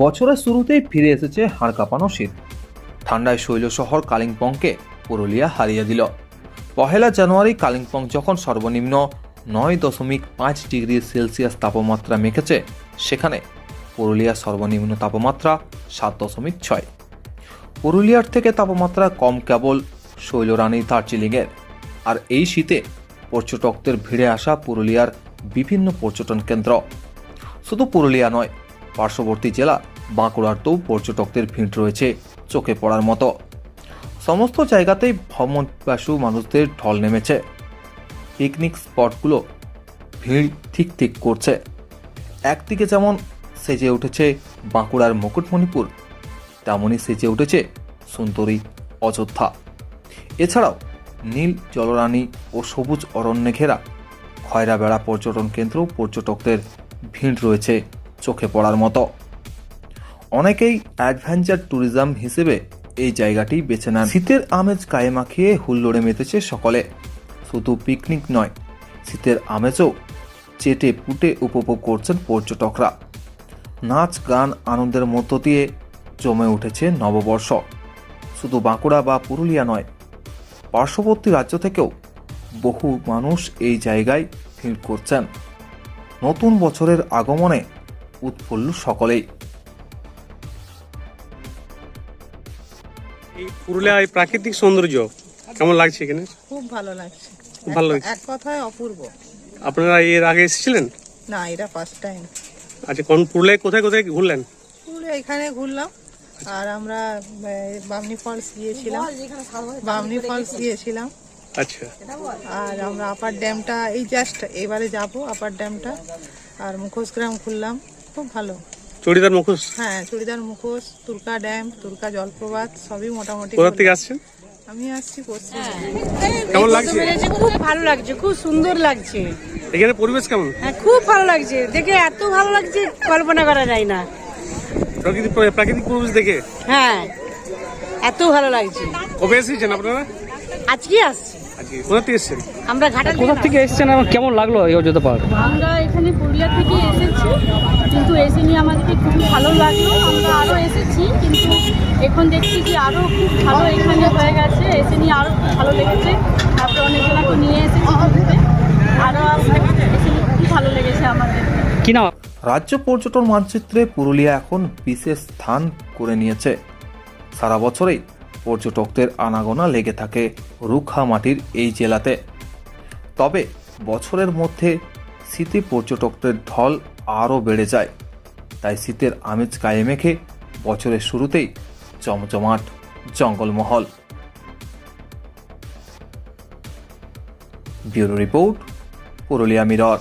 বছরের শুরুতেই ফিরে এসেছে হাড় কাঁপানো শীত। ঠান্ডায় শৈল শহর কালিম্পংকে পুরুলিয়া হারিয়ে দিল। 1 জানুয়ারি কালিম্পং যখন সর্বনিম্ন 9.5 ডিগ্রি সেলসিয়াস তাপমাত্রা মেখেছে, সেখানে পুরুলিয়ার সর্বনিম্ন তাপমাত্রা 7.6। পুরুলিয়ার থেকে তাপমাত্রা কম কেবল শৈলরানী দার্জিলিংয়ের। আর এই শীতে পর্যটকদের ভিড়ে আসা পুরুলিয়ার বিভিন্ন পর্যটন কেন্দ্র। শুধু পুরুলিয়া নয়, পার্শ্ববর্তী জেলা বাঁকুড়াতেও পর্যটকদের ভিড় রয়েছে চোখে পড়ার মতো। সমস্ত জায়গাতেই ভ্রমণপিপাসু মানুষদের ঢল নেমেছে। পিকনিক স্পটগুলো ভিড় ঠিক করছে। একদিকে যেমন সেজে উঠেছে বাঁকুড়ার মুকুটমণিপুর, তেমনই সেজে উঠেছে সুন্দরী অযোধ্যা। এছাড়াও নীল জলরানী ও সবুজ অরণ্যে ঘেরা খয়রাবেড়া পর্যটন কেন্দ্র পর্যটকদের ভিড় রয়েছে চোখে পড়ার মতো। অনেকেই অ্যাডভেঞ্চার ট্যুরিজম হিসেবে এই জায়গাটি বেছে নেন। শীতের আমেজ গায়ে মাখিয়ে হুল্লোড়ে মেতেছে সকলে। শুধু পিকনিক নয়, শীতের আমেজও চেটে পুটে উপভোগ করছেন পর্যটকরা। নাচ গান আনন্দের মধ্য দিয়ে জমে উঠেছে নববর্ষ। শুধু বাঁকুড়া বা পুরুলিয়া নয়, পার্শ্ববর্তী রাজ্য থেকেও বহু মানুষ এই জায়গায় ভিড় করছেন। নতুন বছরের আগমনে উৎফুল্ল সকলেই। এই পুরুলিয়া এই প্রাকৃতিক সৌন্দর্য কেমন লাগছে এখানে? খুব ভালো লাগছে। খুব ভালো লাগছে। এক কথায় অপূর্ব। আপনারা এর আগে এসেছিলেন? না, এটা ফার্স্ট টাইম। আচ্ছা, কোন পুরুলিয়ায় কোথায় কোথায় ঘুরলেন? পুরো এখানে ঘুরলাম। আর আমরা বামনি ফলস গিয়েছিলাম। আচ্ছা, আর আমরা আপার ড্যামটা এই জাস্ট এবারে যাব, আপার ড্যামটা। আর মুখোশগ্রাম ঘুরলাম, খুব ভালো। চড়িদার মুখোশ? হ্যাঁ, চড়িদার মুখোশ, তুরকা ড্যাম, তুরকা জলপ্রপাত সবই মোটামুটি। কোথা থেকে আসছেন? আমি আসছি পশ্চিম। কেমন লাগছে? খুব ভালো লাগছে, খুব সুন্দর লাগছে। এখানে পরিবেশ কেমন? হ্যাঁ, খুব ভালো লাগছে, দেখে এত ভালো লাগছে কল্পনা করা যায় না। প্রাকৃতিক পরিবেশ দেখে? হ্যাঁ, এত ভালো লাগছে। কবে এসেছেন আপনারা? আজকে আসছি। আজকে কোথা থেকে এসেছেন? আমরা ঘাটাল কোথা থেকে এসেছেন এবং কেমন লাগলো এই অযোধ্যা পার্ক? আমরা এখানে পুরুলিয়া থেকে এসেছি, কিন্তু এসে নিয়ে আমাদেরকে খুব ভালো লাগলো। আমরা আরও এসেছি, কিন্তু এখন দেখছি যে আরও খুব ভালো এখানে হয়ে গেছে। এসে নিয়ে আরও খুব ভালো লেগেছে। তারপরে অনেকজনকে নিয়ে এসেছি ঘুরতে, আরও এসে নিয়ে খুব ভালো লেগেছে আমাদের। কি নাম? রাজ্য পর্যটন মানচিত্রে পুরুলিয়া এখন বিশেষ স্থান করে নিয়েছে। সারা বছরেই পর্যটকদের আনাগোনা লেগে থাকে রুখা মাটির এই জেলাতে। তবে বছরের মধ্যে শীতে পর্যটকদের ঢল আরও বেড়ে যায়। তাই শীতের আমেজ গায়ে মেখে বছরের শুরুতেই জমজমাট Jangalmahal. Bureau report, Purulia mirror.